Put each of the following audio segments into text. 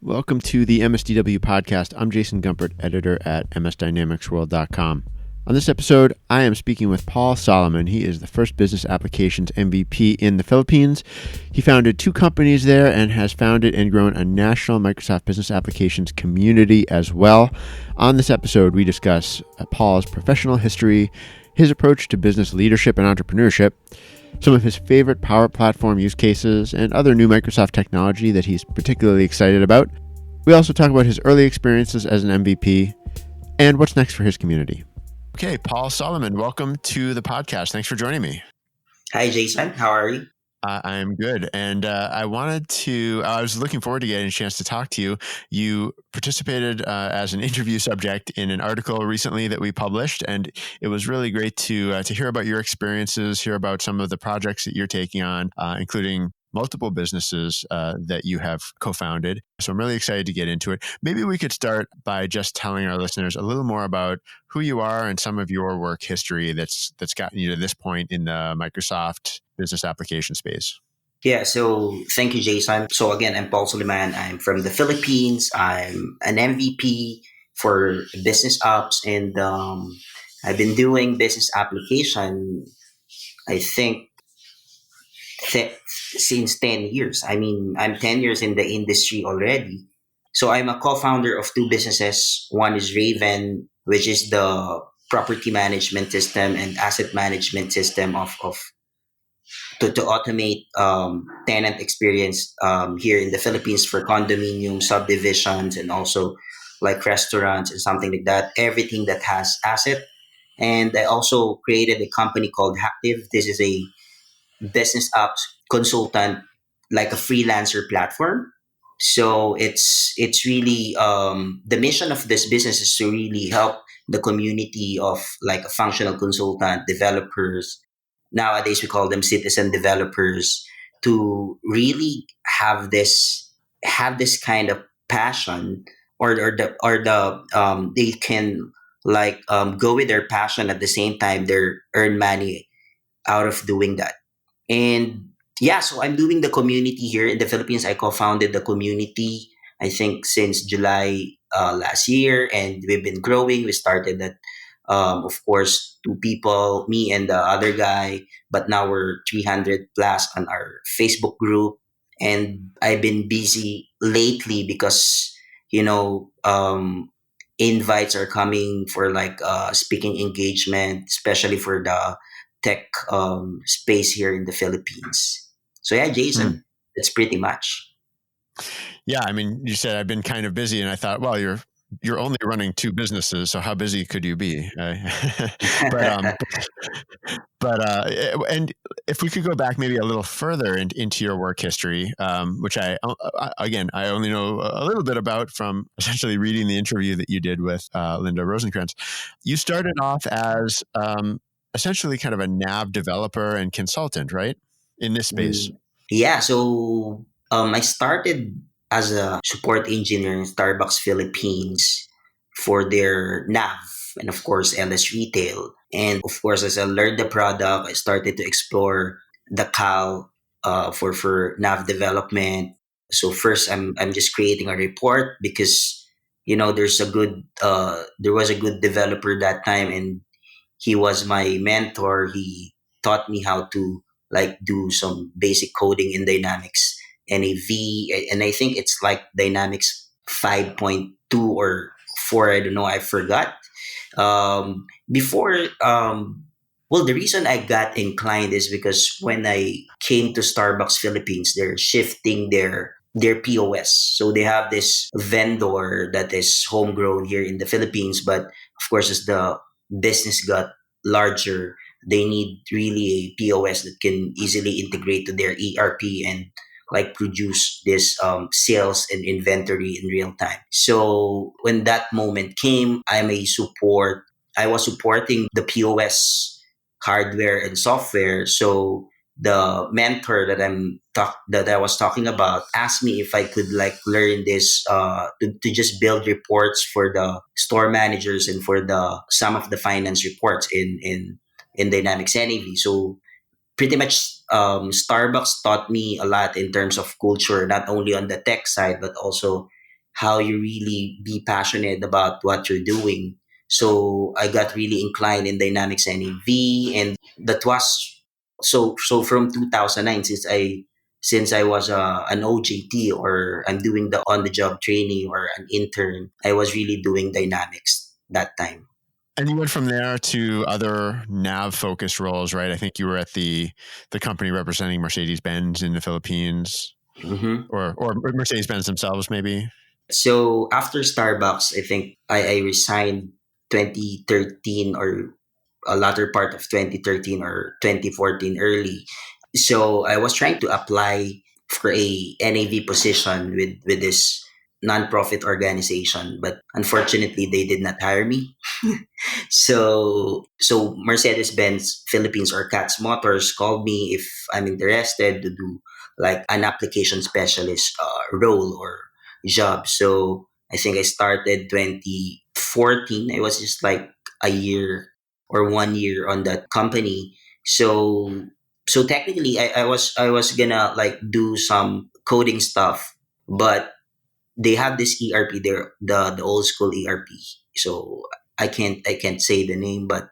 Welcome to the MSDW podcast. I'm Jason Gumpert, editor at msdynamicsworld.com. On this episode, I am speaking with Paul Soliman. He is the first business applications MVP in the Philippines. He founded 2 companies there and has founded and grown a national Microsoft business applications community as well. On this episode, we discuss Paul's professional history, his approach to business leadership and entrepreneurship, some of his favorite Power Platform use cases, and other new Microsoft technology that he's particularly excited about. We also talk about his early experiences as an MVP and what's next for his community. Okay, Paul Soliman, welcome to the podcast. Thanks for joining me. Hi, Jason. How are you? I'm good. And I was looking forward to getting a chance to talk to you. You participated as an interview subject in an article recently that we published, and it was really great to hear about your experiences, hear about some of the projects that you're taking on, including multiple businesses that you have co-founded. So I'm really excited to get into it. Maybe we could start by just telling our listeners a little more about who you are and some of your work history that's gotten you to this point in the Microsoft business application space. Yeah, so thank you, Jason. So again, I'm Paul Soliman. I'm from the Philippines. I'm an MVP for business ops, and I've been doing business application, I think, since 10 years. I mean, I'm 10 years in the industry already. So I'm a co-founder of 2 businesses. One is Raven, which is the property management system and asset management system of to automate tenant experience here in the Philippines for condominium subdivisions and also like restaurants and something like that. Everything that has asset. And I also created a company called Hacktiv. This is a business apps consultant, like a freelancer platform. So it's really the mission of this business is to really help the community of like a functional consultant, developers. Nowadays we call them citizen developers, to really have this kind of passion, or they can like go with their passion at the same time they earn money out of doing that. And yeah, so I'm doing the community here in the Philippines. I co-founded the community, I think, since July last year, and we've been growing. We started at, of course, 2 people, me and the other guy, but now we're 300 plus on our Facebook group. And I've been busy lately because, you know, invites are coming for like speaking engagement, especially for the tech space here in the Philippines. So yeah, Jason, that's pretty much. Yeah, I mean, you said I've been kind of busy, and I thought, well, you're only running 2 businesses, so how busy could you be? But and if we could go back maybe a little further into your work history, which I only know a little bit about from essentially reading the interview that you did with Linda Rosenkrantz. You started off as essentially kind of a NAV developer and consultant, right? In this space. Yeah, so I started as a support engineer in Starbucks Philippines for their NAV and of course LS Retail. And of course, as I learned the product, I started to explore the CAL for NAV development. So first, I'm just creating a report because there was a good developer that time, and he was my mentor. He taught me how to like do some basic coding in Dynamics NAV, and I think it's like Dynamics 5.2 or 4. I don't know. I forgot. Before, well, the reason I got inclined is because when I came to Starbucks Philippines, they're shifting their POS. So they have this vendor that is homegrown here in the Philippines, but of course, as the business got larger, they need really a POS that can easily integrate to their ERP and like produce this sales and inventory in real time. So when that moment came, I was supporting the POS hardware and software. So the mentor that I was talking about asked me if I could like learn this to just build reports for the store managers and for the some of the finance reports in Dynamics NAV. So pretty much Starbucks taught me a lot in terms of culture, not only on the tech side but also how you really be passionate about what you're doing. So I got really inclined in Dynamics NAV, and that was so from 2009, since I was an OJT, or I'm doing the on the job training or an intern, I was really doing Dynamics that time. And you went from there to other NAV focused roles, right? I think you were at the company representing Mercedes Benz in the Philippines, Hmm. or Mercedes Benz themselves, maybe. So after Starbucks, I think I resigned 2013, or a latter part of 2013 or 2014 early. So I was trying to apply for a NAV position with this nonprofit organization, but unfortunately they did not hire me. So Mercedes Benz Philippines, or CATS Motors, called me if I'm interested to do like an application specialist role or job. So I think I started 2014. I was just like a year or 1 year on that company. So technically I was gonna like do some coding stuff, but they have this ERP there, the old school ERP. So I can't say the name, but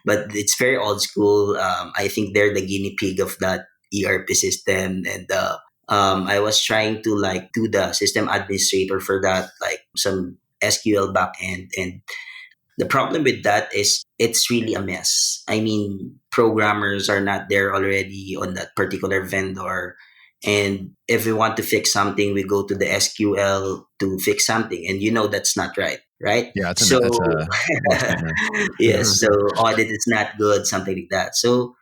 it's very old school. I think they're the guinea pig of that ERP system, and I was trying to like do the system administrator for that, like some SQL backend, and the problem with that is it's really a mess. I mean, programmers are not there already on that particular vendor. And if we want to fix something, we go to the SQL to fix something. And that's not right, right? Yeah, that's So, a nightmare. yes, so audit is not good, something like that. So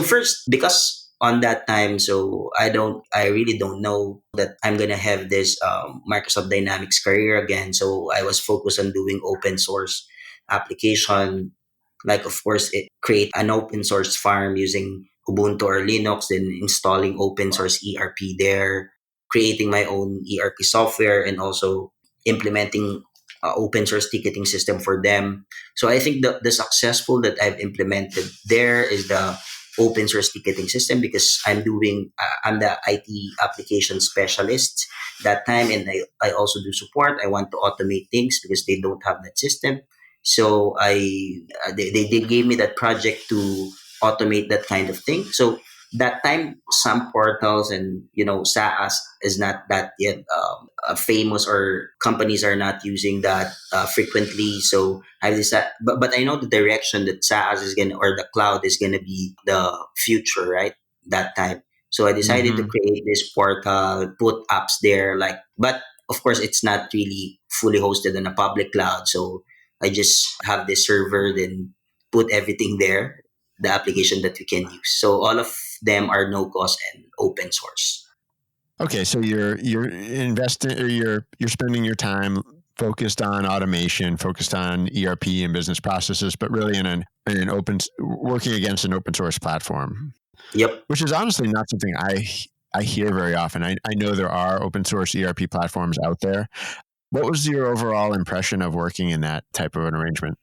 first, because on that time, so I really don't know that I'm gonna have this Microsoft Dynamics career again. So I was focused on doing open source application, like of course it create an open source farm using Ubuntu or Linux, then installing open source ERP there, creating my own ERP software, and also implementing open source ticketing system for them. So I think the successful that I've implemented there is the open source ticketing system, because I'm the IT application specialist that time, and I also do support. I want to automate things because they don't have that system. So they gave me that project to automate that kind of thing. So that time, some portals and SaaS is not that yet famous, or companies are not using that frequently. So I decided, but I know the direction that SaaS is gonna, or the cloud is gonna be the future, right? That time. So I decided to Hmm. create this portal, put apps there, like, but of course it's not really fully hosted on a public cloud. So I just have this server, then put everything there, the application that we can use. So all of them are no cost and open source. Okay, so you're investing, or you're spending your time focused on automation, focused on ERP and business processes, but really in an working against an open source platform, Yep. which is honestly not something I hear very often. I know there are open source ERP platforms out there. What was your overall impression of working in that type of an arrangement?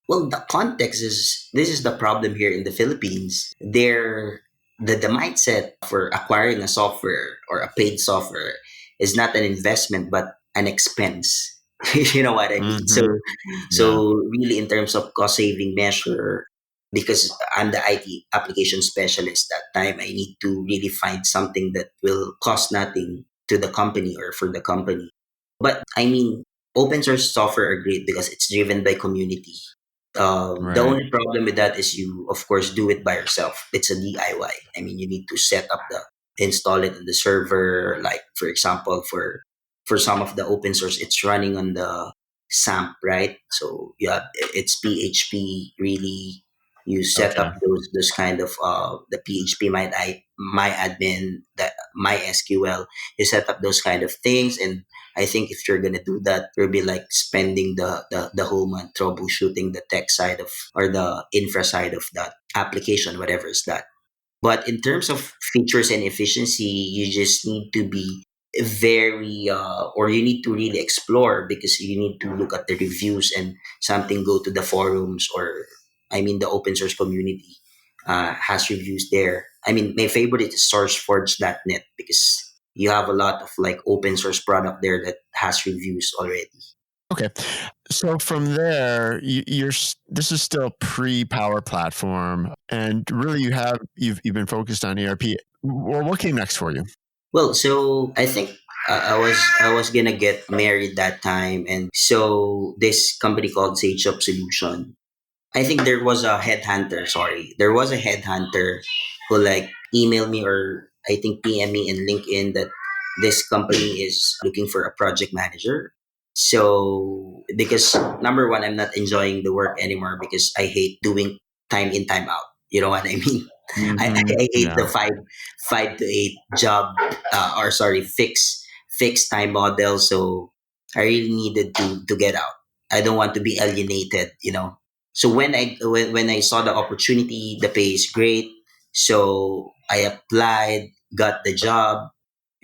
Well, the context is, this is the problem here in the Philippines. The mindset for acquiring a software or a paid software is not an investment but an expense. You know what I mean? So Hmm. Yeah. so really, in terms of cost saving measure, because I'm the IT application specialist that time, I need to really find something that will cost nothing to the company or for the company. But I mean, open source software are great because it's driven by community. The Right. only problem with that is you, of course, do it by yourself. It's a DIY. I mean, you need to set up install it on the server. Like for example, for some of the open source, it's running on the SAMP, right? So yeah, it's PHP. Really, you set Okay. up those kind of the PHP my admin, that my SQL. You set up those kind of things, and I think if you're gonna do that, you'll be like spending the whole month troubleshooting the tech side of, or the infra side of that application, whatever is that. But in terms of features and efficiency, you just need to be very, or you need to really explore, because you need to look at the reviews and something, go to the forums, or I mean the open source community has reviews there. I mean, my favorite is sourceforge.net, because you have a lot of like open source product there that has reviews already. Okay. So from there, this is still pre-Power Platform, and really you've been focused on ERP. Well, what came next for you? Well, so I think I was gonna get married that time, and so this company called Sage Up Solution. I think there was a headhunter. Sorry, there was a headhunter who like emailed me, or I think PM me in LinkedIn that this company is looking for a project manager. So because number one, I'm not enjoying the work anymore because I hate doing time in time out. You know what I mean? I hate Yeah. the five to eight job or sorry fixed time model. So I really needed to get out. I don't want to be alienated. So when I saw the opportunity, the pay is great. So I applied, got the job,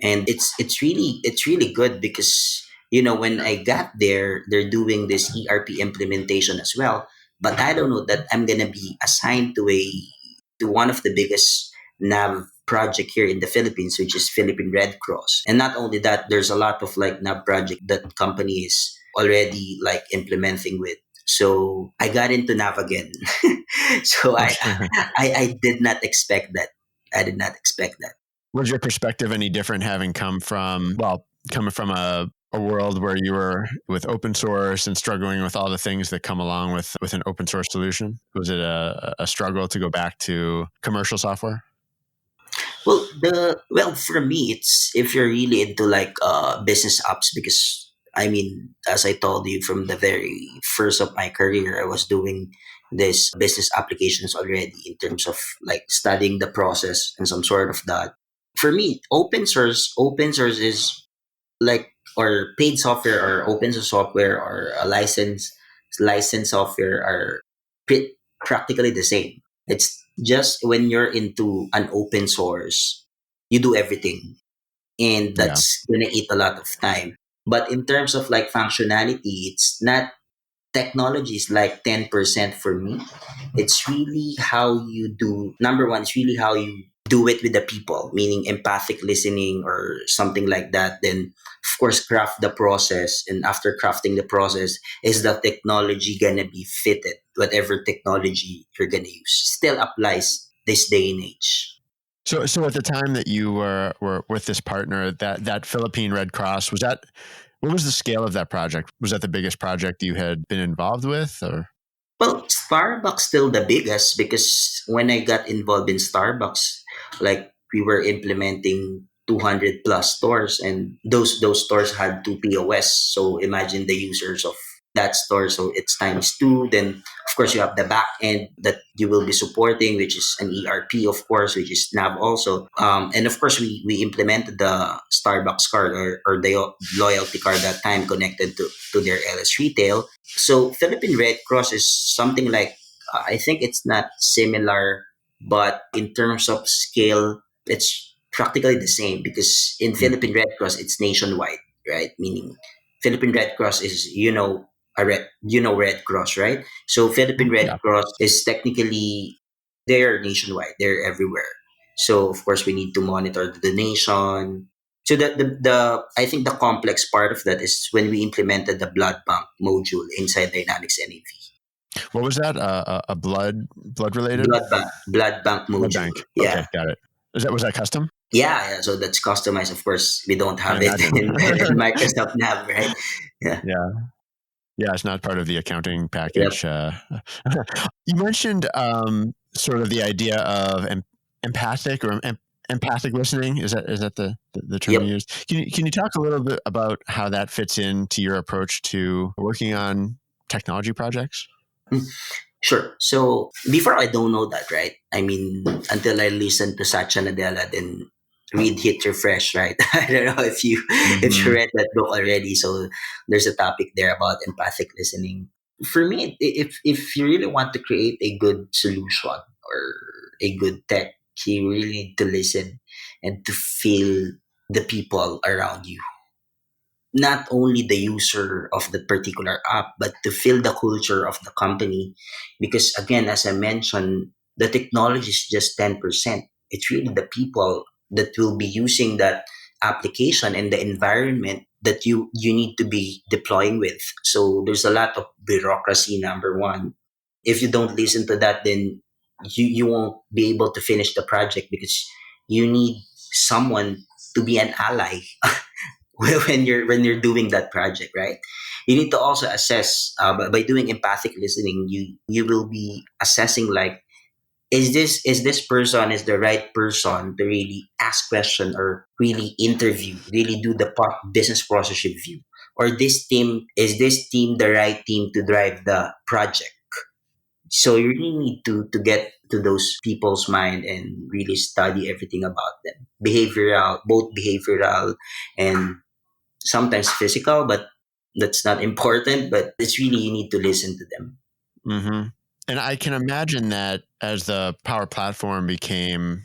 and it's really good because when I got there, they're doing this ERP implementation as well. But I don't know that I'm gonna be assigned to one of the biggest NAV project here in the Philippines, which is Philippine Red Cross. And not only that, there's a lot of like NAV project that company is already like implementing with. So I got into NAV again. So I, Okay. I did not expect that. I did not expect that. Was your perspective any different coming from a world where you were with open source and struggling with all the things that come along with an open source solution? Was it a struggle to go back to commercial software? Well, for me, it's if you're really into like business apps, because I mean, as I told you from the very first of my career, I was doing this business applications already in terms of like studying the process and some sort of that. For me, open source is like, or paid software or open source software or a licensed software are practically the same. It's just when you're into an open source, you do everything, and Yeah. that's gonna eat a lot of time. But in terms of like functionality, it's not, technology is like 10% for me. It's really how you do, number one, it's really how you do it with the people, meaning empathic listening or something like that. Then, of course, craft the process. And after crafting the process, is the technology going to be fitted? Whatever technology you're going to use still applies this day and age. So at the time that you were with this partner, that Philippine Red Cross, what was the scale of that project? Was that the biggest project you had been involved with, or? Well, Starbucks still the biggest because when I got involved in Starbucks, like we were implementing 200 plus stores, and those stores had two POS. So imagine the users of that store. So it's times two. Then of course you have the back end that you will be supporting, which is an ERP, of course, which is NAV also. And of course we implemented the Starbucks card, or the loyalty card that time connected to their LS retail. So Philippine Red Cross is something like, I think it's not similar, but in terms of scale, it's practically the same because in Hmm. Philippine Red Cross it's nationwide, right? Meaning Philippine Red Cross is Red Cross, right? So Philippine Red Yeah. Cross is technically, they're nationwide, they're everywhere. So of course we need to monitor the donation. So the I think the complex part of that is when we implemented the blood bank module inside Dynamics NAV. What was that? A blood related Blood bank blood module. bank. Okay, Yeah. got it. Was that custom? Yeah. So that's customized. Of course, we don't I have it imagine. in Microsoft Nav, right? Yeah. Yeah. Yeah, it's not part of the accounting Yep. package. You mentioned sort of the idea of empathic or empathic listening. Is that the term you Yep. used? Can you talk a little bit about how that fits into your approach to working on technology projects? Mm. Sure. So before, I don't know that, right? I mean, until I listen to Satya Nadella, then read Hit Refresh, right? I don't know if you Hmm. read that book already. So there's a topic there about empathic listening. For me, if you really want to create a good solution or a good tech, you really need to listen and to feel the people around you, not only the user of the particular app, but to feel the culture of the company. Because again, as I mentioned, the technology is just 10%. It's really the people that will be using that application and the environment that you need to be deploying with. So there's a lot of bureaucracy, number one. If you don't listen to that, then you won't be able to finish the project because you need someone to be an ally when you're doing that project, right? You need to also assess by doing empathic listening. You will be assessing like, is this person is the right person to really ask question or really interview, really do the business process review, or this team the right team to drive the project. So you really need to get to those people's mind and really study everything about them, both behavioral and sometimes physical, but that's not important. But it's really, you need to listen to them. Mm-hmm. And I can imagine that as the Power Platform became,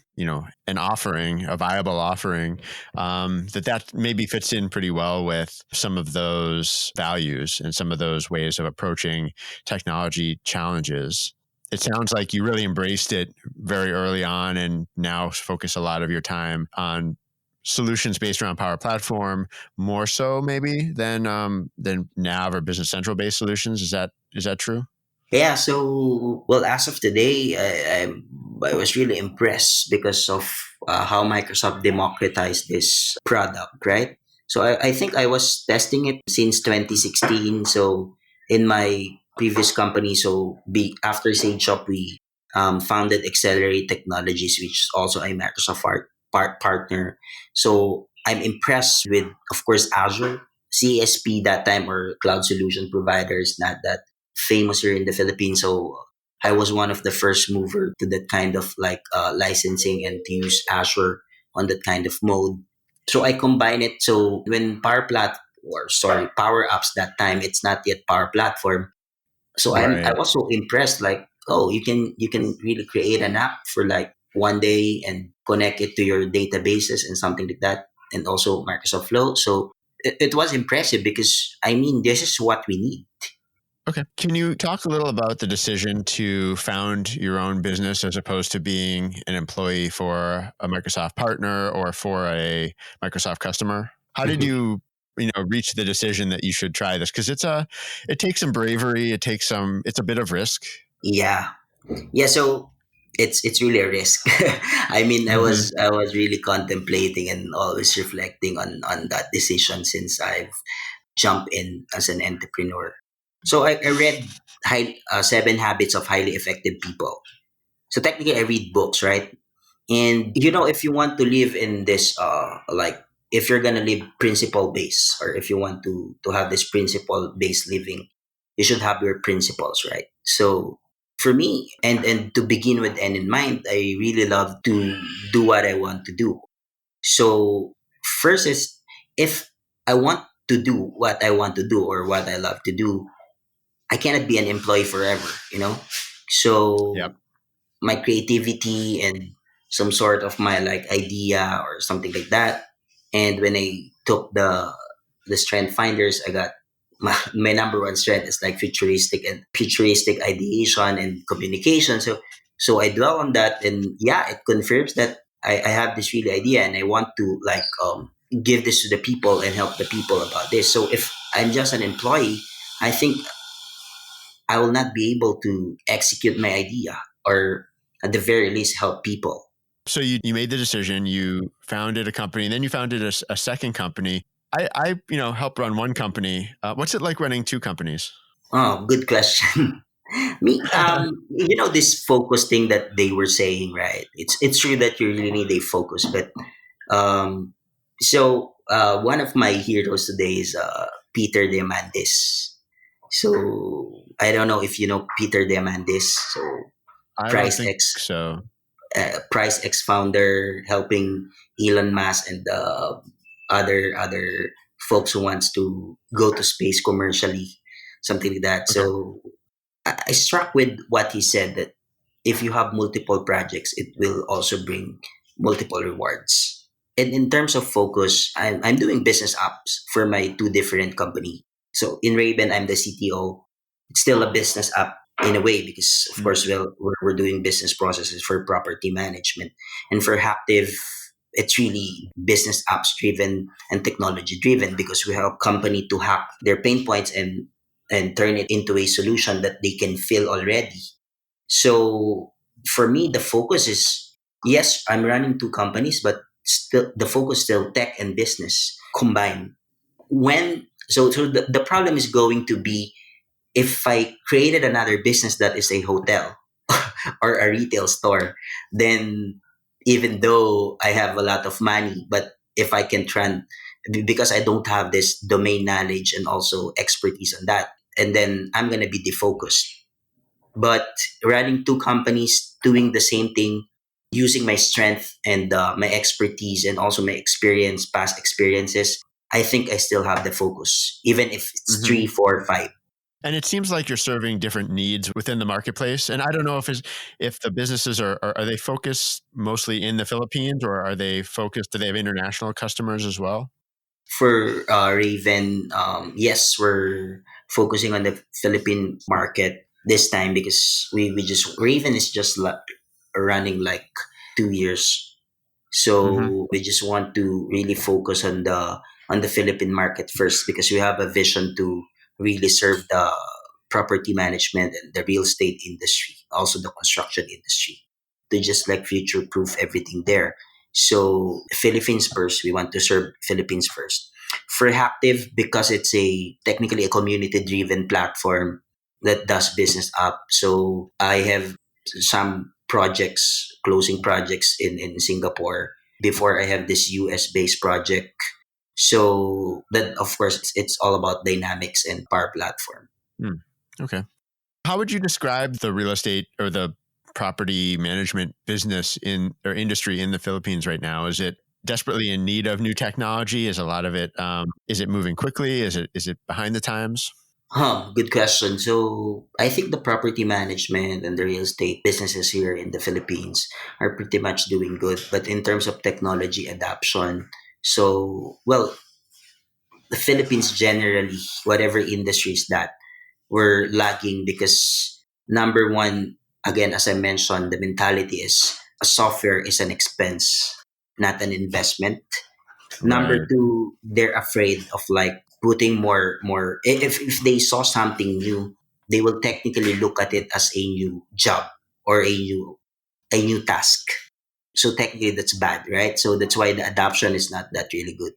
an offering, a viable offering, that maybe fits in pretty well with some of those values and some of those ways of approaching technology challenges. It sounds like you really embraced it very early on and now focus a lot of your time on solutions based around Power Platform, more so maybe than NAV or Business Central based solutions. Is that true? Yeah, so well, as of today, I was really impressed because of how Microsoft democratized this product, right? So I think I was testing it since 2016. So in my previous company, so after Sage Shop, we founded Accelerate Technologies, which is also a Microsoft partner. So I'm impressed with, of course, Azure, CSP that time, or cloud solution providers, not that famous here in the Philippines. So I was one of the first mover to that kind of like licensing and to use Azure on that kind of mode. So I combine it. So when Power Apps that time, it's not yet Power Platform. So I Right. was so impressed. Like, oh, you can really create an app for like one day and connect it to your databases and something like that, and also Microsoft Flow. So it was impressive because I mean this is what we need. Okay. Can you talk a little about the decision to found your own business as opposed to being an employee for a Microsoft partner or for a Microsoft customer? How did you, reach the decision that you should try this? Because it takes some bravery. It's a bit of risk. Yeah. Yeah, so it's really a risk. I mean, I Mm-hmm. was I was really contemplating and always reflecting on that decision since I've jumped in as an entrepreneur. So I read Seven Habits of Highly Effective People. So technically, I read books, right? And if you want to live in this, like if you're gonna live principle based, or if you want to have this principle based living, you should have your principles, right? So for me, and to begin with and in mind, I really love to do what I want to do. So first is, if I want to do what I want to do or what I love to do, I cannot be an employee forever, Yep. So my creativity and some sort of my like idea or something like that. And when I took the strength finders, I got my number one strength is like futuristic ideation and communication. So I dwell on that, and yeah, it confirms that I have this really idea and I want to like give this to the people and help the people about this. So if I'm just an employee, I think I will not be able to execute my idea, or at the very least help people. So you made the decision, you founded a company, and then you founded a second company. I helped run one company. What's it like running two companies? Oh, good question. Me, this focus thing that they were saying, right? It's true that you really need a focus, but um, one of my heroes today is Peter Diamandis. So I don't know if you know Peter Diamandis. So I don't Price think X so. Price X founder, helping Elon Musk and other folks who wants to go to space commercially, something like that. Okay. So I struck with what he said, that if you have multiple projects, it will also bring multiple rewards. And in terms of focus, I'm doing business apps for my two different company. So in Raven, I'm the CTO. It's still a business app in a way because, of Mm. course, we're doing business processes for property management. And for Hacktiv, It's really business apps driven and technology driven because we help company to hack their pain points and turn it into a solution that they can feel already. So for me, the focus is, yes, I'm running two companies, but still the focus still tech and business combined. The problem is going to be if I created another business that is a hotel or a retail store, then even though I have a lot of money, but if I can because I don't have this domain knowledge and also expertise on that, and then I'm gonna be defocused. But running two companies, doing the same thing, using my strength and my expertise and also my experience, past experiences, I think I still have the focus, even if it's Mhm. three, four, five. And it seems like you're serving different needs within the marketplace. And I don't know if the businesses are they focused mostly in the Philippines, or are they focused? Do they have international customers as well? For Raven, yes, we're focusing on the Philippine market this time because we just Raven is just running like 2 years. Hmm. So we just want to really focus on the Philippine market first because we have a vision to really serve the property management and the real estate industry, also the construction industry, to just like future proof everything there. So Philippines first, we want to serve Philippines first. For Hacktiv, because it's a technically a community driven platform that does business up. So I have some projects, closing projects in Singapore before I have this US based project. So that of course it's all about dynamics and power platform. Hmm. Okay. How would you describe the real estate or the property management business in or industry in the Philippines right now? Is it desperately in need of new technology? Is a lot of it? Is it moving quickly? Is it behind the times? Good question. So I think the property management and the real estate businesses here in the Philippines are pretty much doing good. But in terms of technology adoption, so well, the Philippines generally, whatever industries that we're lagging because number one, again, as I mentioned, the mentality is a software is an expense, not an investment. Number Right. two, they're afraid of like putting more. If they saw something new, they will technically look at it as a new job or a new task. So technically, that's bad, right? So that's why the adoption is not that really good.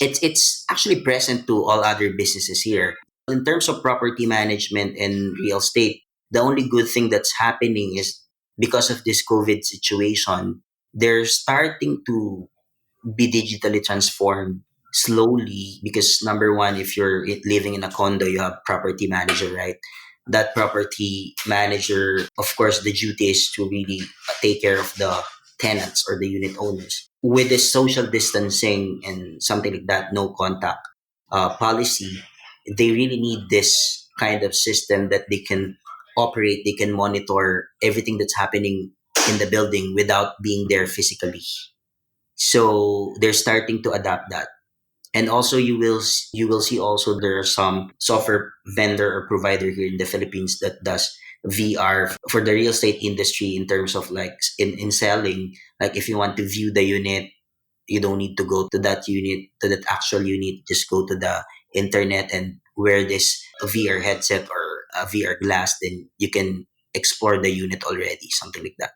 It's actually present to all other businesses here. In terms of property management and real estate, the only good thing that's happening is because of this COVID situation, they're starting to be digitally transformed slowly because number one, if you're living in a condo, you have property manager, right? That property manager, of course, the duty is to really take care of the tenants or the unit owners. With this social distancing and something like that, no contact policy, they really need this kind of system that they can operate, they can monitor everything that's happening in the building without being there physically. So they're starting to adapt that. And also you will see also there are some software vendor or provider here in the Philippines that does VR for the real estate industry in terms of like in selling. Like if you want to view the unit, you don't need to go to that unit, to that actual unit. Just go to the internet and wear this VR headset or a VR glass, then you can explore the unit already, something like that.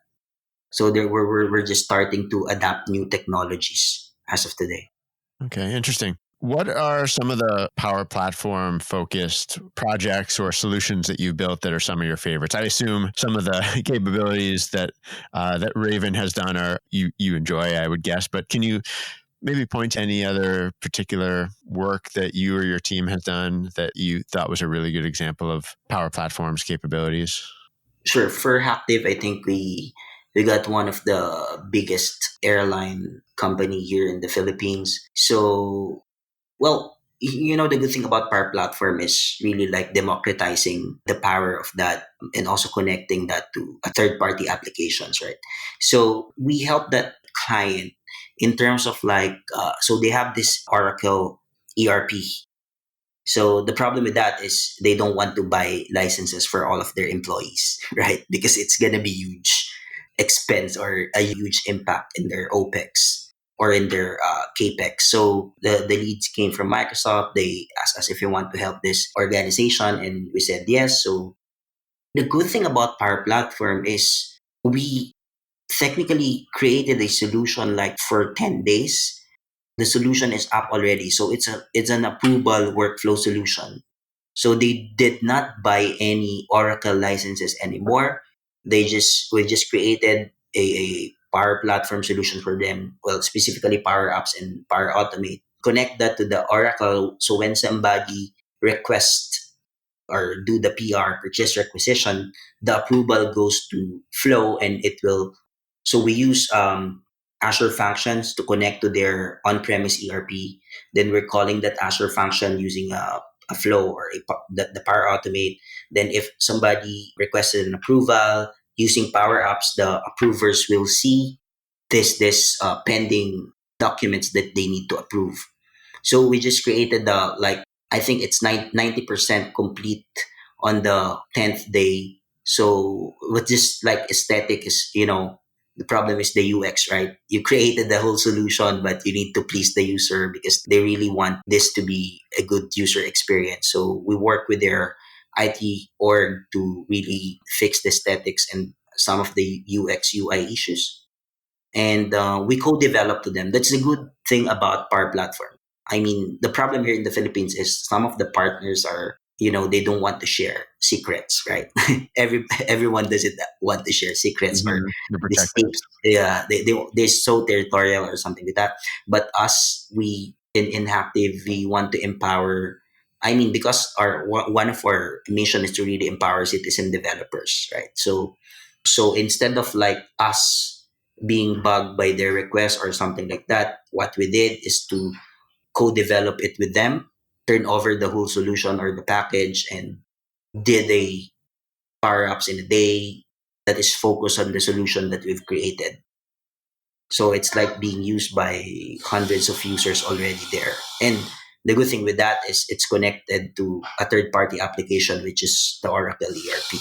So there we're just starting to adapt new technologies as of today. Okay. Interesting. What are some of the Power Platform focused projects or solutions that you built that are some of your favorites? I assume some of the capabilities that Raven has done are you enjoy, I would guess. But can you maybe point to any other particular work that you or your team has done that you thought was a really good example of Power Platform's capabilities? Sure, for Hacktiv, I think we got one of the biggest airline company here in the Philippines. So well, the good thing about Power Platform is really like democratizing the power of that and also connecting that to a third party applications, right? So we help that client in terms of like, so they have this Oracle ERP. So the problem with that is they don't want to buy licenses for all of their employees, right? Because it's gonna be huge expense or a huge impact in their OPEX. or in their capex. So the leads came from Microsoft. They asked us if we want to help this organization, and we said yes. So the good thing about Power Platform is we technically created a solution like for 10 days. The solution is up already. So it's an approval workflow solution. So they did not buy any Oracle licenses anymore. We just created a Power Platform solution for them. Well, specifically Power Apps and Power Automate. Connect that to the Oracle. So when somebody requests or do the PR, purchase requisition, the approval goes to Flow, and it will. So we use Azure functions to connect to their on-premise ERP. Then we're calling that Azure function using a Flow or the Power Automate. Then if somebody requested an approval using Power Apps, the approvers will see this pending documents that they need to approve. So we just created the, like, I think it's 90% complete on the 10th day. So with just like aesthetic is, the problem is the UX, right? You created the whole solution, but you need to please the user because they really want this to be a good user experience. So we work with their IT org to really fix the aesthetics and some of the UX UI issues, and we co-develop to them. That's the good thing about Power Platform. I mean, the problem here in the Philippines is some of the partners are, they don't want to share secrets, right? Everyone doesn't want to share secrets or You're this protected. yeah, they're so territorial or something like that. But us, we in Hacktiv, we want to empower. I mean, because one of our mission is to really empower citizen developers, right? So instead of like us being bugged by their request or something like that, what we did is to co-develop it with them, turn over the whole solution or the package, and did a power ups in a day that is focused on the solution that we've created. So it's like being used by hundreds of users already there. And the good thing with that is it's connected to a third party application, which is the Oracle ERP.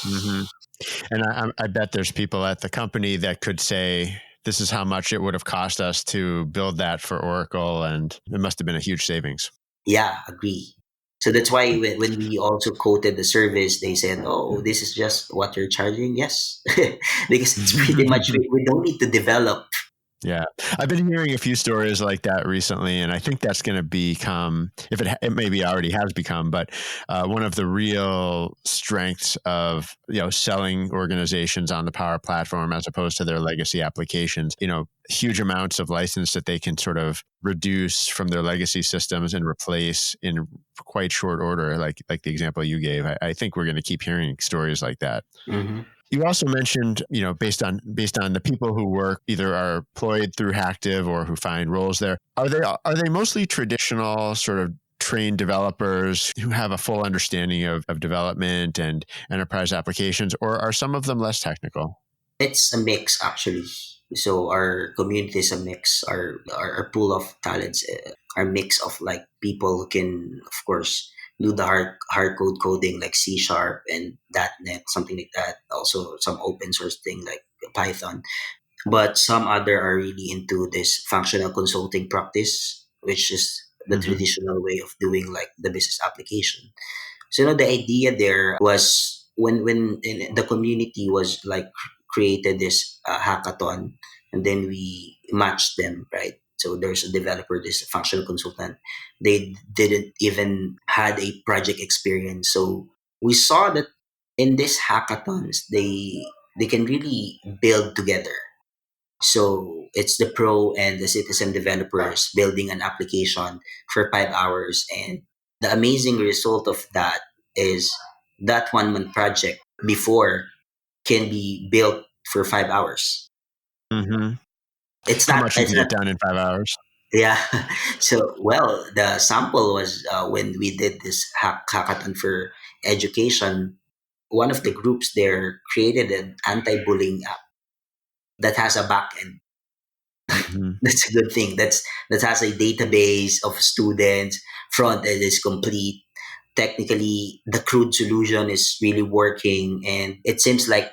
Mm-hmm. And I bet there's people at the company that could say, this is how much it would have cost us to build that for Oracle. And it must have been a huge savings. Yeah, agree. So that's why when we also quoted the service, they said, "Oh, this is just what you're charging." Yes, because it's pretty much we don't need to develop. Yeah, I've been hearing a few stories like that recently, and I think that's going to become, if it maybe already has become, but one of the real strengths of selling organizations on the Power Platform as opposed to their legacy applications. Huge amounts of license that they can sort of reduce from their legacy systems and replace in quite short order, like the example you gave. I think we're going to keep hearing stories like that. Mm-hmm. You also mentioned, based on the people who work either are employed through Hacktiv or who find roles there, are they mostly traditional sort of trained developers who have a full understanding of development and enterprise applications, or are some of them less technical? It's a mix actually. So our community is a mix. Our pool of talents are a mix of like people who can, of course, do the hard coding like C sharp and .NET, something like that. Also some open source thing like Python. But some other are really into this functional consulting practice, which is the Mm-hmm. traditional way of doing like the business application. So the idea there was when the community was like created this hackathon, and then we matched them, right. So there's a developer, there's a functional consultant. They didn't even had a project experience. So we saw that in these hackathons, they can really build together. So it's the pro and the citizen developers building an application for 5 hours. And the amazing result of that is that 1 month project before can be built for 5 hours. Mm-hmm. It's How not, much you it's can not, get done in 5 hours? yeah. So, well, the sample was when we did this hackathon for education, one of the groups there created an anti bullying app that has a backend. Mm-hmm. That's a good thing. That has a database of students. Front end is complete. Technically, the crude solution is really working, and it seems like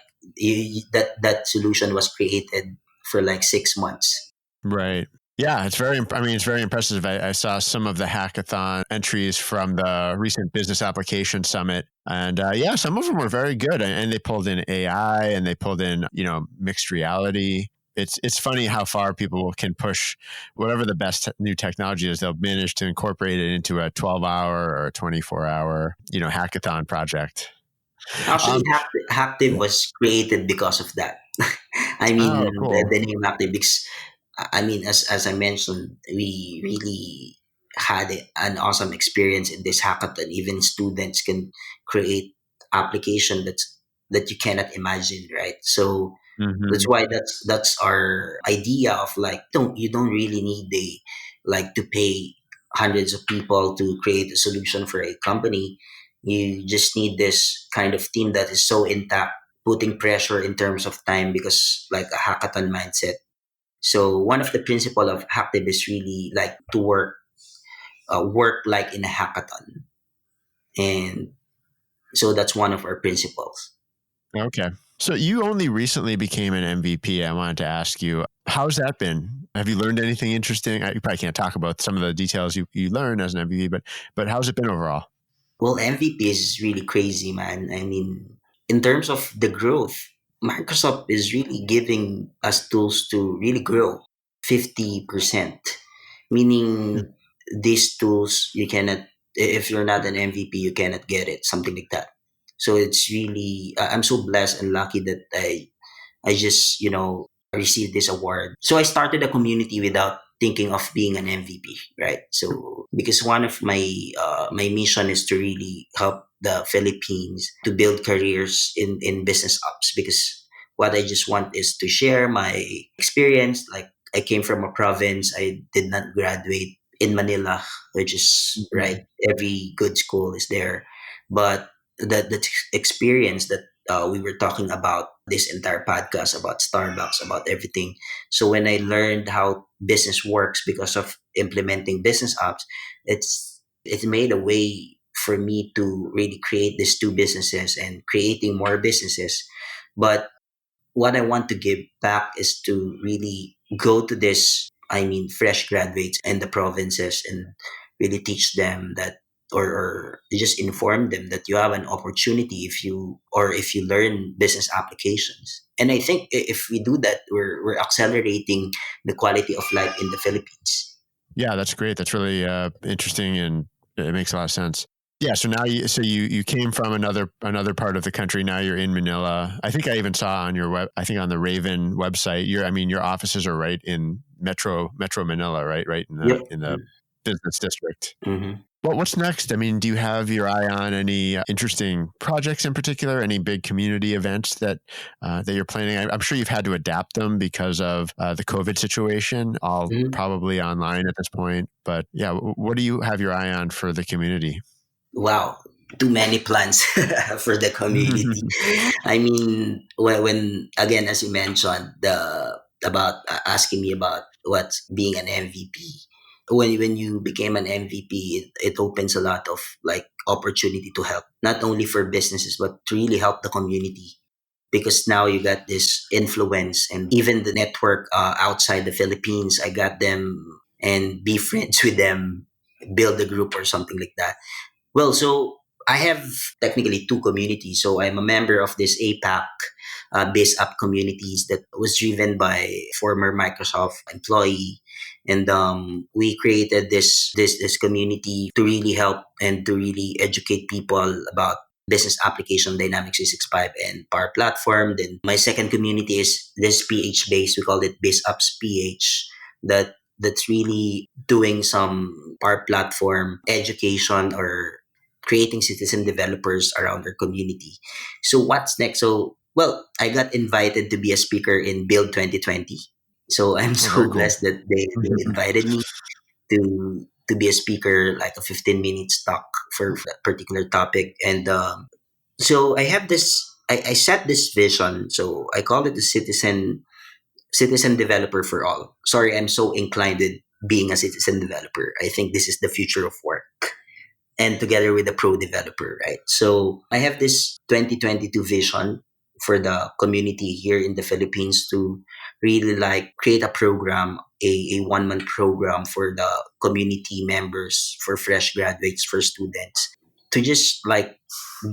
that solution was created for like 6 months. Right. Yeah, it's it's very impressive. I saw some of the hackathon entries from the recent Business Application Summit. And yeah, some of them were very good. And they pulled in AI and they pulled in, mixed reality. It's funny how far people can push whatever the best new technology is. They'll manage to incorporate it into a 12-hour or 24-hour, hackathon project. Actually, Um, Hacktiv was created because of that. I oh, mean, cool. the name Hacktiv, because I mean, as I mentioned, we really had an awesome experience in this hackathon. Even students can create application that you cannot imagine, right? So that's Hmm. why that's our idea of like, don't you don't really need to pay hundreds of people to create a solution for a company. You just need this kind of team that is so intact, putting pressure in terms of time, because like a hackathon mindset. So one of the principle of Hacktiv is really like to work like in a hackathon, and so that's one of our principles. Okay. So you only recently became an MVP. I wanted to ask you, how's that been? Have you learned anything interesting? You probably can't talk about some of the details you learned as an MVP, but how's it been overall? Well, MVP is really crazy, man. I mean, in terms of the growth, Microsoft is really giving us tools to really grow 50%, Hmm. meaning these tools, you cannot, if you're not an MVP, you cannot get it, something like that. So it's really, I'm so blessed and lucky that I just, received this award. So I started a community without thinking of being an MVP, right? So because one of my mission is to really help the Philippines to build careers in business ops, because what I just want is to share my experience. Like, I came from a province. I did not graduate in Manila, which is right. Mhm. Every good school is there, but the experience that we were talking about this entire podcast about Starbucks, about everything. So when I learned how business works because of implementing business apps, it's made a way for me to really create these two businesses and creating more businesses. But what I want to give back is to really go to this, I mean, fresh graduates in the provinces and really teach them that, or just inform them that you have an opportunity if you learn business applications. And I think if we do that, we're accelerating the quality of life in the Philippines. Yeah, that's great. That's really interesting, and it makes a lot of sense. Yeah. So now you came from another part of the country. Now you're in Manila. I think I even saw on your I think on the Raven website. Your offices are right in Metro Manila, right? Right in the Yep. business district. Mm-hmm. What's next? I mean, do you have your eye on any interesting projects in particular? Any big community events that you're planning? I'm sure you've had to adapt them because of the COVID situation, all probably online at this point. But yeah, what do you have your eye on for the community? Wow, too many plans for the community. I mean, when again, as you mentioned, the about asking me about what's being an MVP. When you became an MVP, it opens a lot of like opportunity to help not only for businesses but to really help the community, because now you got this influence and even the network outside the Philippines. I got them and be friends with them, build a group or something like that. Well, so I have technically two communities. So I'm a member of this APAC base app communities that was driven by former Microsoft employee, and we created this community to really help and to really educate people about business application Dynamics 365 and Power Platform. Then my second community is this PH based. We call it Base Apps PH. That's really doing some Power Platform education or creating citizen developers around their community. So what's next? So well, I got invited to be a speaker in Build 2020. So I'm Oh, very so cool. blessed that they invited me to be a speaker, like a 15-minute talk for that particular topic. And so I have this. I set this vision. So I call it the citizen developer for all. Sorry, I'm so inclined with being a citizen developer. I think this is the future of work, and together with the pro developer, right? So I have this 2022 vision for the community here in the Philippines to really like create a program, a 1 month program for the community members, for fresh graduates, for students, to just like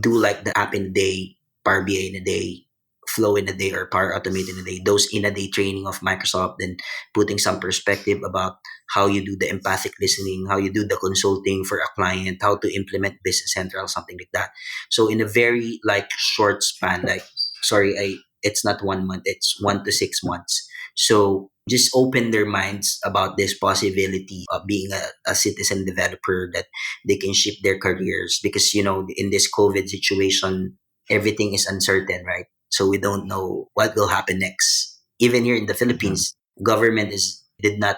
do like the app in a day, Power BI in a day, Flow in a day, or Power Automate in a day, those in a day training of Microsoft, then putting some perspective about how you do the empathic listening, how you do the consulting for a client, how to implement Business Central, something like that. So in a very like short span, like sorry, it's not 1 month, it's 1 to 6 months. So just open their minds about this possibility of being a citizen developer, that they can shift their careers, because in this COVID situation, everything is uncertain, right? So we don't know what will happen next. Even here in the Mhm. Philippines, government is did not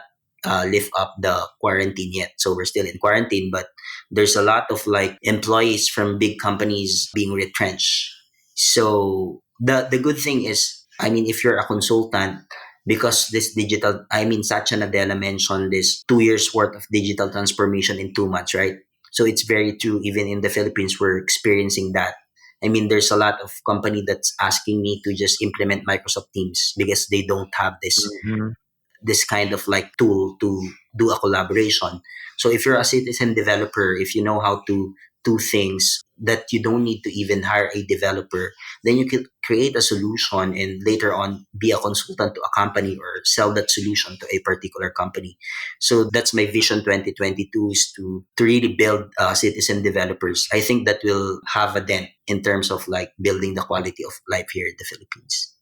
lift up the quarantine yet, so we're still in quarantine. But there's a lot of like employees from big companies being retrenched. So the good thing is, I mean, if you're a consultant, because this digital, I mean, Satya Nadella mentioned this 2 years worth of digital transformation in 2 months, right? So it's very true. Even in the Philippines, we're experiencing that. I mean, there's a lot of company that's asking me to just implement Microsoft Teams because they don't have Mhm. this kind of like tool to do a collaboration. So if you're a citizen developer, if you know how to do things that you don't need to even hire a developer, then you can create a solution and later on be a consultant to a company or sell that solution to a particular company. So that's my vision 2022, is to really build citizen developers. I think that will have a dent in terms of like building the quality of life here in the Philippines.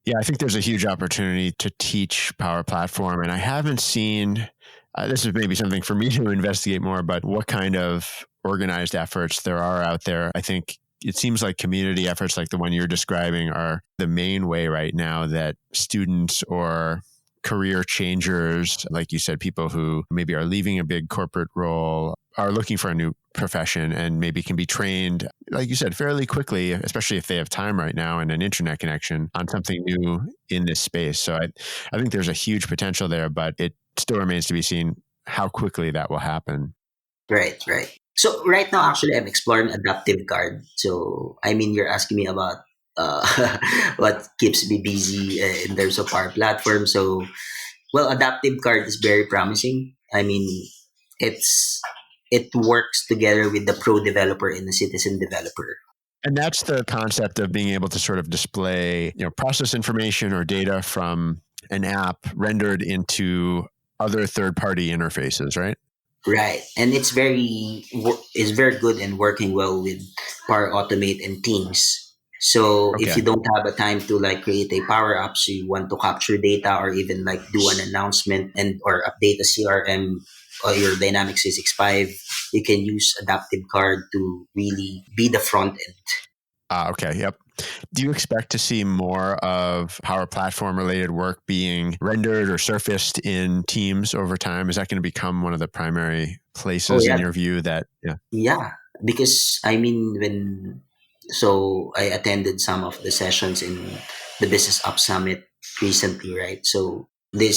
Yeah, I think there's a huge opportunity to teach Power Platform, and I haven't seen. This is maybe something for me to investigate more, but what kind of organized efforts there are out there. I think it seems like community efforts like the one you're describing are the main way right now that students or career changers, like you said, people who maybe are leaving a big corporate role, are looking for a new profession and maybe can be trained, like you said, fairly quickly, especially if they have time right now and an internet connection, on something new in this space. So I think there's a huge potential there, but it still remains to be seen how quickly that will happen. Right, right. So right now, actually, I'm exploring adaptive card. So I mean, you're asking me about uh, what keeps me busy in terms of our platform. So well, adaptive card is very promising. I mean, it's it works together with the pro developer and the citizen developer. And that's the concept of being able to sort of display, process information or data from an app rendered into other third-party interfaces, right? Right, and it's very good and working well with Power Automate and Teams. So if Okay. you don't have a time to like create a power up, so you want to capture data or even like do an announcement and or update a CRM or your Dynamics 365, you can use Adaptive Card to really be the front end. Okay. Yep. Do you expect to see more of Power Platform related work being rendered or surfaced in Teams over time? Is that going to become one of the primary Oh places in yeah, your view that, yeah? yeah. Because I mean, so I attended some of the sessions in the Business Up Summit recently, right? So the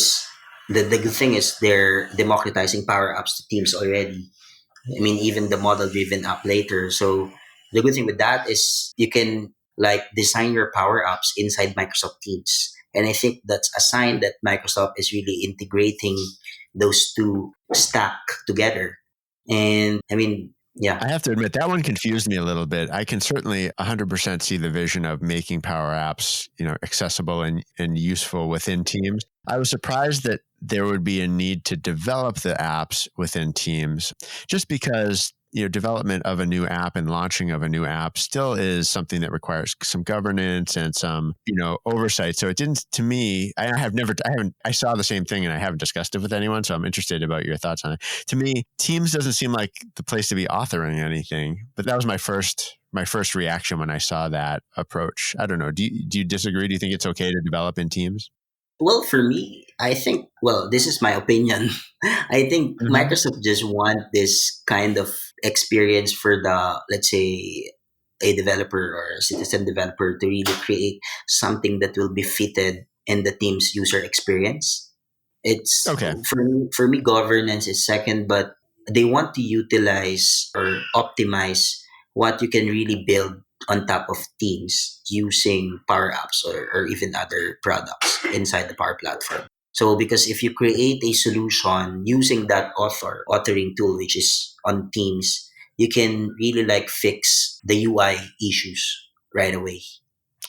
good thing is they're democratizing power ups to teams already. I mean, even the model driven app later. So the good thing with that is you can like design your power ups inside Microsoft Teams. And I think that's a sign that Microsoft is really integrating those two stack together. And I mean, yeah. I have to admit that one confused me a little bit. I can certainly 100% see the vision of making Power Apps, accessible and useful within Teams. I was surprised that there would be a need to develop the apps within Teams, just because development of a new app and launching of a new app still is something that requires some governance and some oversight. So it didn't, to me, I saw the same thing and I haven't discussed it with anyone, so I'm interested about your thoughts on it. To me, Teams doesn't seem like the place to be authoring anything, but that was my first reaction when I saw that approach. I don't know. Do you disagree? Do you think it's okay to develop in Teams? Well, for me, I think, well, this is my opinion. I think Hmm. Microsoft just want this kind of experience for the, let's say, a developer or a citizen developer to really create something that will be fitted in the team's user experience. It's Okay. for me, governance is second, but they want to utilize or optimize what you can really build on top of Teams using Power Apps or even other products inside the Power Platform. So because if you create a solution using that authoring tool, which is on Teams, you can really like fix the UI issues right away.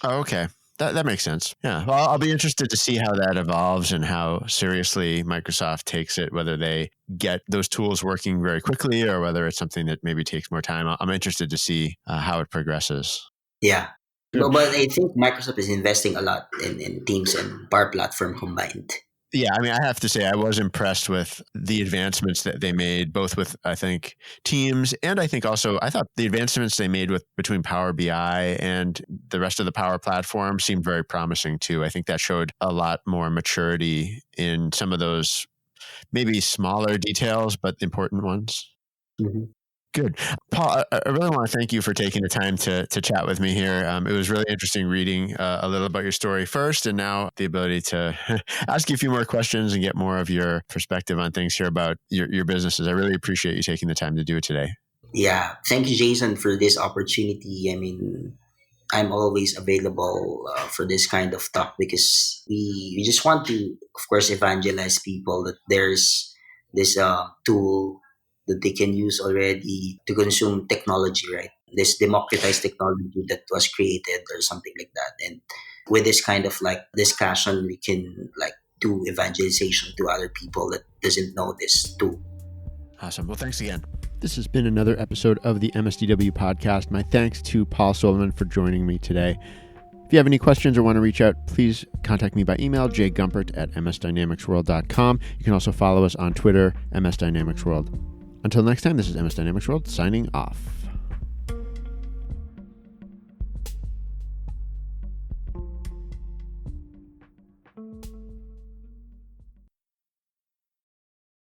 Oh, okay. That makes sense. Yeah. Well, I'll be interested to see how that evolves and how seriously Microsoft takes it, whether they get those tools working very quickly or whether it's something that maybe takes more time. I'm interested to see how it progresses. Yeah. Good. But I think Microsoft is investing a lot in Teams and Power Platform combined. Yeah, I mean, I have to say I was impressed with the advancements that they made, both with, I think, Teams, and I think also, I thought the advancements they made between Power BI and the rest of the Power Platform seemed very promising too. I think that showed a lot more maturity in some of those maybe smaller details, but important ones. Mm-hmm. Good. Paul, I really want to thank you for taking the time to chat with me here. It was really interesting reading a little about your story first, and now the ability to ask you a few more questions and get more of your perspective on things here about your businesses. I really appreciate you taking the time to do it today. Yeah. Thank you, Jason, for this opportunity. I mean, I'm always available for this kind of talk because we just want to, of course, evangelize people that there's this tool that they can use already to consume technology, right? This democratized technology that was created or something like that. And with this kind of like discussion, we can like do evangelization to other people that doesn't know this tool. Awesome. Well, thanks again. This has been another episode of the MSDW podcast. My thanks to Paul Soliman for joining me today. If you have any questions or want to reach out, please contact me by email, jgumpert@msdynamicsworld.com. You can also follow us on Twitter, MSDynamicsWorld. Until next time, this is MS Dynamics World signing off.